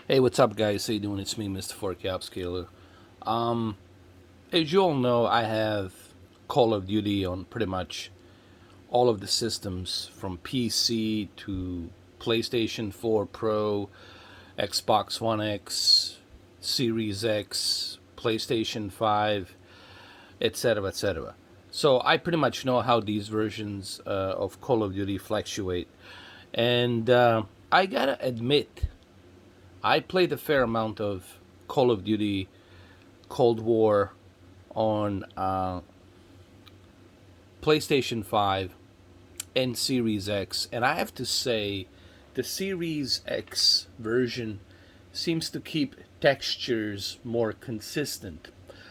Hey, what's up, guys? How you doing? It's me, Mr. 4K Upscaler. As you all know, I have Call of Duty on pretty much all of the systems, from PC to PlayStation 4 Pro, Xbox One X, Series X, PlayStation 5, etc., etc. So I pretty much know how these versions of Call of Duty fluctuate. And I gotta admit, I played a fair amount of Call of Duty Cold War on PlayStation 5 and Series X, and I have to say, the Series X version seems to keep textures more consistent.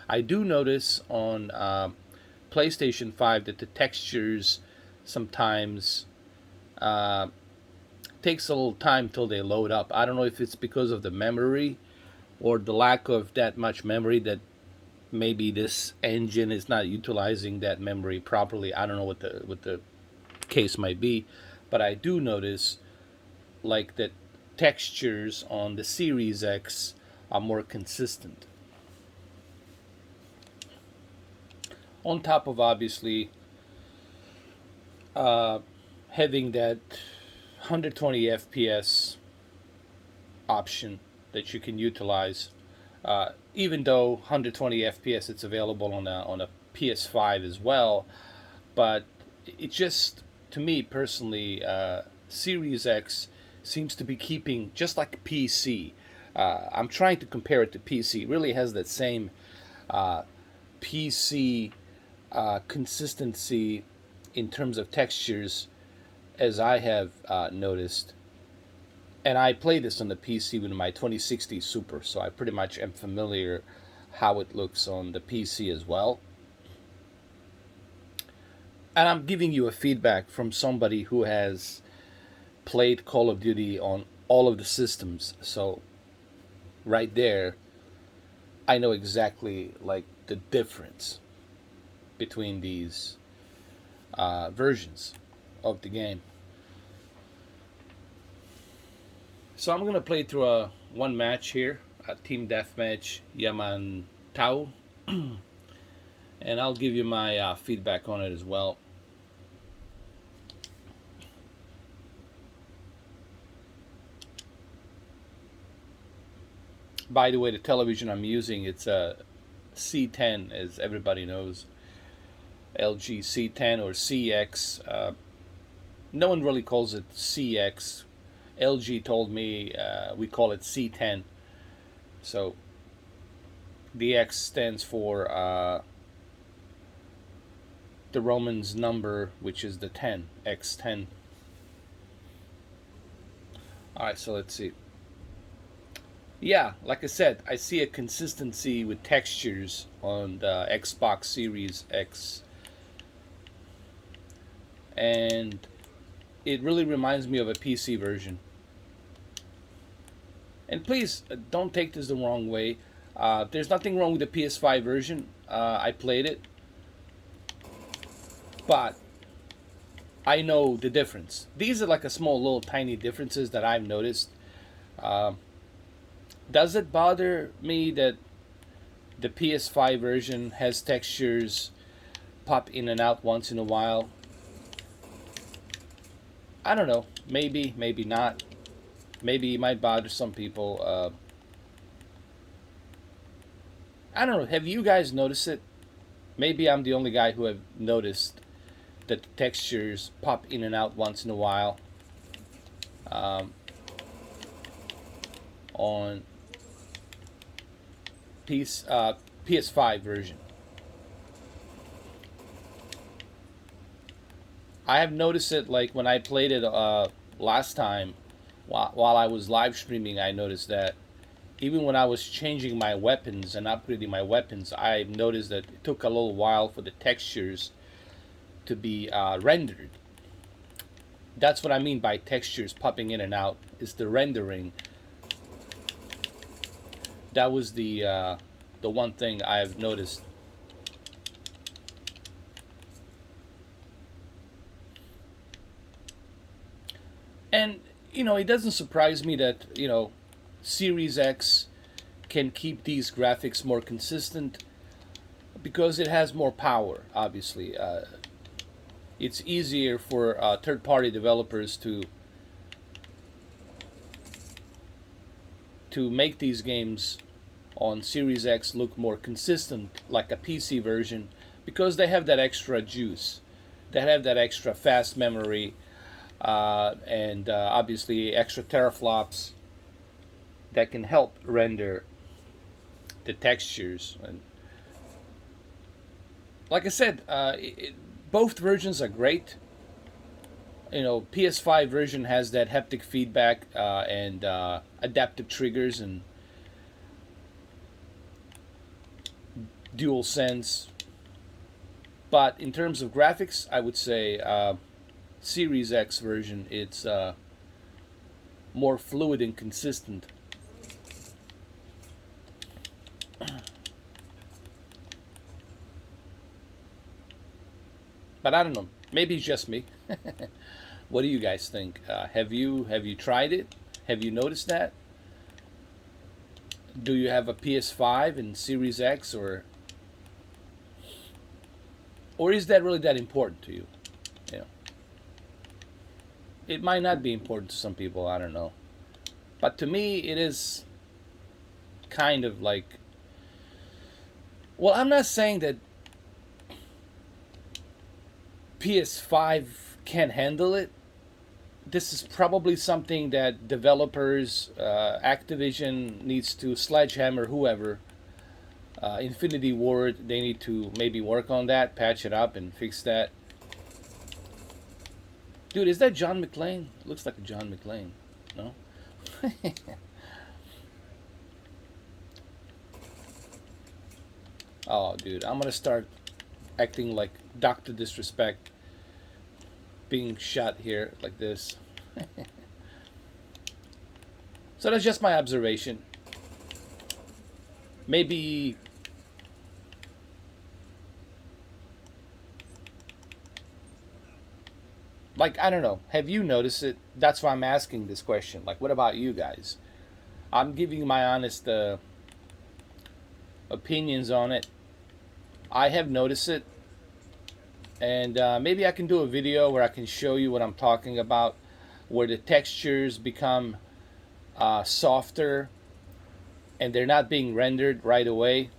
I do notice on PlayStation 5 that the textures sometimes takes a little time till they load up. I don't know if it's because of the memory or the lack of that much memory, that maybe this engine is not utilizing that memory properly. I don't know what the case might be, but I do notice like that textures on the Series X are more consistent. On top of obviously uh, having that 120 FPS option that you can utilize, even though 120 FPS it's available on a PS5 as well, but it just, to me personally, Series X seems to be keeping just like PC. I'm trying to compare it to PC. It really has that same PC consistency in terms of textures as I have noticed. And I play this on the PC with my 2060 Super, so I pretty much am familiar how it looks on the PC as well. And I'm giving you a feedback from somebody who has played Call of Duty on all of the systems. So right there, I know exactly like the difference between these versions of the game. So I'm gonna play through a one match here, a team deathmatch Yaman Tau, and I'll give you my feedback on it as well. By the way, the television I'm using, it's a C10, as everybody knows, LG C10 or CX. No one really calls it CX. LG told me we call it C10. So the X stands for the Romans number, which is the 10, X10. All right, so let's see. Yeah, like I said, I see a consistency with textures on the Xbox Series X, and it really reminds me of a PC version. And please don't take this the wrong way. There's nothing wrong with the PS5 version. I played it, but I know the difference. These are like a small, little, tiny differences that I've noticed. Uh, does it bother me that the PS5 version has textures pop in and out once in a while? I don't know. Maybe, maybe not. Maybe it might bother some people. I don't know. Have you guys noticed it? Maybe I'm the only guy who have noticed that the textures pop in and out once in a while um, on PS5 version. I have noticed it like when I played it last time while I was live streaming. I noticed that even when I was changing my weapons and upgrading my weapons, I noticed that it took a little while for the textures to be rendered. That's what I mean by textures popping in and out. Is the rendering. That was the one thing I've noticed. And it doesn't surprise me that Series X can keep these graphics more consistent because it has more power, obviously. It's easier for third-party developers to make these games on Series X look more consistent, like a PC version, because they have that extra juice. They have that extra fast memory, and obviously extra teraflops that can help render the textures. And like I said, both versions are great. You know, PS5 version has that haptic feedback and adaptive triggers and dual sense. But in terms of graphics, I would say Series X version, it's more fluid and consistent. But I don't know. Maybe it's just me. What do you guys think? Have you tried it? Have you noticed that? Do you have a PS5 and Series X, or is that really that important to you? You know, it might not be important to some people. I don't know, but to me, it is kind of like. Well, I'm not saying that PS5 can't handle it. This is probably something that developers, Activision needs to sledgehammer whoever, Infinity Ward, they need to maybe work on that, patch it up, and fix that. Dude, is that John McClane? Looks like a John McClane. No? Oh, dude, I'm gonna start acting like Dr. Disrespect, being shot here like this. So that's just my observation. Maybe like I don't know. Have you noticed it? That's why I'm asking this question. Like, what about you guys? I'm giving my honest opinions on it. I have noticed it, and maybe I can do a video where I can show you what I'm talking about, where the textures become softer and they're not being rendered right away.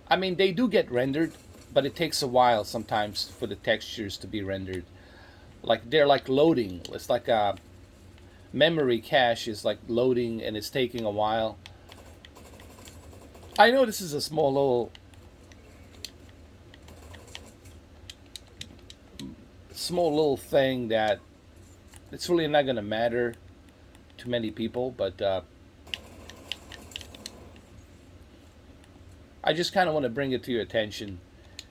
I mean, they do get rendered, but it takes a while sometimes for the textures to be rendered. Like they're like loading. It's like a memory cache is like loading and it's taking a while. I know this is a small little thing that it's really not going to matter to many people, but I just kind of want to bring it to your attention.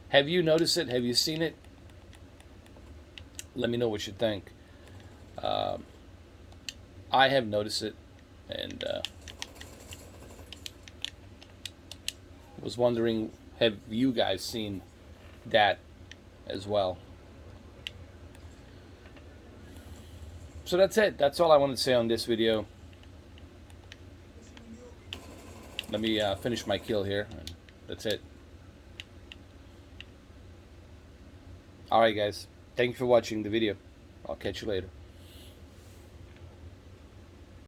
Have you noticed it? Have you seen it? Let me know what you think. I have noticed it, and was wondering, have you guys seen that as well? So that's it. That's all I wanted to say on this video. Let me finish my kill here. That's it. Alright guys, thank you for watching the video. I'll catch you later.